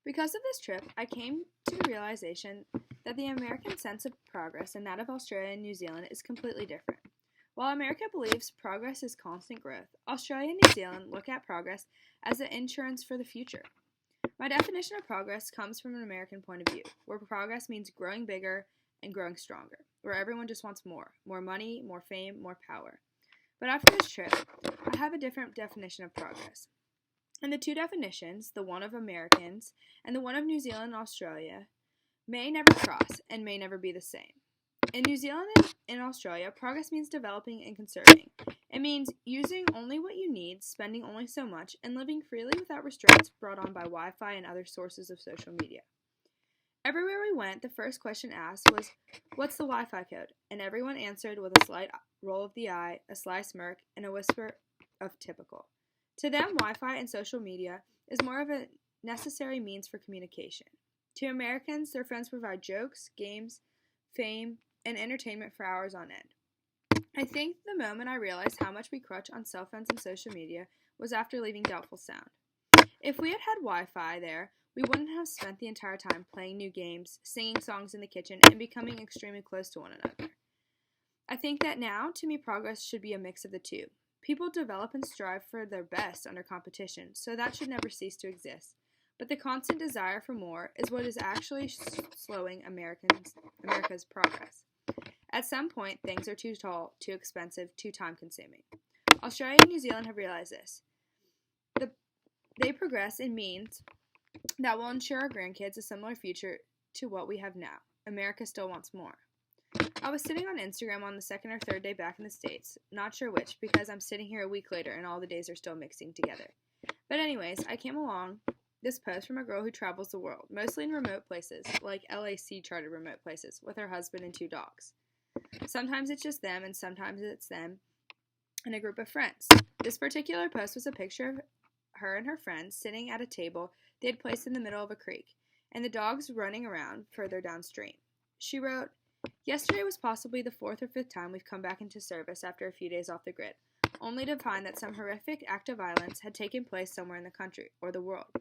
Because of this trip, I came to the realization that the American sense of progress and that of Australia and New Zealand is completely different. While America believes progress is constant growth, Australia and New Zealand look at progress as an insurance for the future. My definition of progress comes from an American point of view, where progress means growing bigger and growing stronger, where everyone just wants more money, more fame, more power. But after this trip, I have a different definition of progress. And the two definitions, the one of Americans and the one of New Zealand and Australia, may never cross and may never be the same. In New Zealand and in Australia, progress means developing and conserving. It means using only what you need, spending only so much, and living freely without restraints brought on by Wi-Fi and other sources of social media. Everywhere we went, the first question asked was, "What's the Wi-Fi code?" And everyone answered with a slight roll of the eye, a sly smirk, and a whisper of typical. To them, Wi-Fi and social media is more of a necessary means for communication. To Americans, their friends provide jokes, games, fame, and entertainment for hours on end. I think the moment I realized how much we crutch on cell phones and social media was after leaving Doubtful Sound. If we had had Wi-Fi there, we wouldn't have spent the entire time playing new games, singing songs in the kitchen, and becoming extremely close to one another. I think that now, to me, progress should be a mix of the two. People develop and strive for their best under competition, so that should never cease to exist. But the constant desire for more is what is actually slowing America's progress. At some point, things are too tall, too expensive, too time-consuming. Australia and New Zealand have realized this. They progress in means that will ensure our grandkids a similar future to what we have now. America still wants more. I was sitting on Instagram on the second or third day back in the States, not sure which because I'm sitting here a week later and all the days are still mixing together. But anyways, I came along this post from a girl who travels the world, mostly in remote places, like LAC chartered remote places, with her husband and 2 dogs. Sometimes it's just them and sometimes it's them and a group of friends. This particular post was a picture of her and her friends sitting at a table they had placed in the middle of a creek, and the dogs running around further downstream. She wrote, "Yesterday was possibly the 4th or 5th time we've come back into service after a few days off the grid, only to find that some horrific act of violence had taken place somewhere in the country, or the world.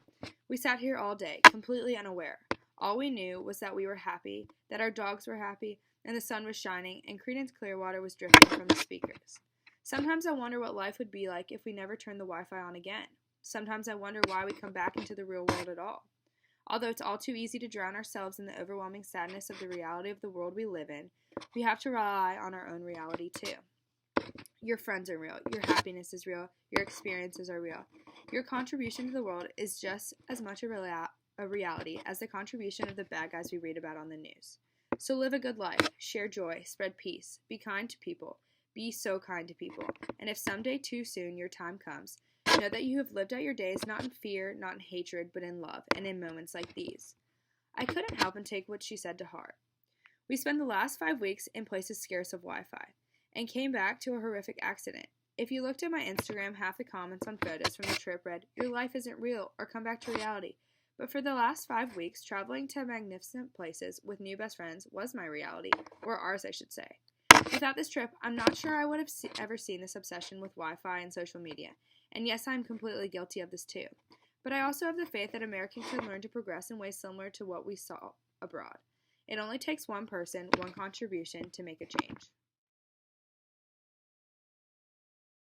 We sat here all day, completely unaware. All we knew was that we were happy, that our dogs were happy, and the sun was shining, and Creedence Clearwater was drifting from the speakers. Sometimes I wonder what life would be like if we never turned the Wi-Fi on again. Sometimes I wonder why we come back into the real world at all. Although it's all too easy to drown ourselves in the overwhelming sadness of the reality of the world we live in, we have to rely on our own reality too. Your friends are real, your happiness is real, your experiences are real. Your contribution to the world is just as much a reality as the contribution of the bad guys we read about on the news. So live a good life, share joy, spread peace, be kind to people, be so kind to people, and if someday too soon your time comes, know that you have lived out your days not in fear, not in hatred, but in love, and in moments like these." I couldn't help but take what she said to heart. We spent the last 5 weeks in places scarce of Wi-Fi, and came back to a horrific accident. If you looked at my Instagram, half the comments on photos from the trip read, "Your life isn't real," or "Come back to reality." But for the last 5 weeks, traveling to magnificent places with new best friends was my reality, or ours, I should say. Without this trip, I'm not sure I would have ever seen this obsession with Wi-Fi and social media. And yes, I'm completely guilty of this too. But I also have the faith that Americans can learn to progress in ways similar to what we saw abroad. It only takes one person, one contribution to make a change.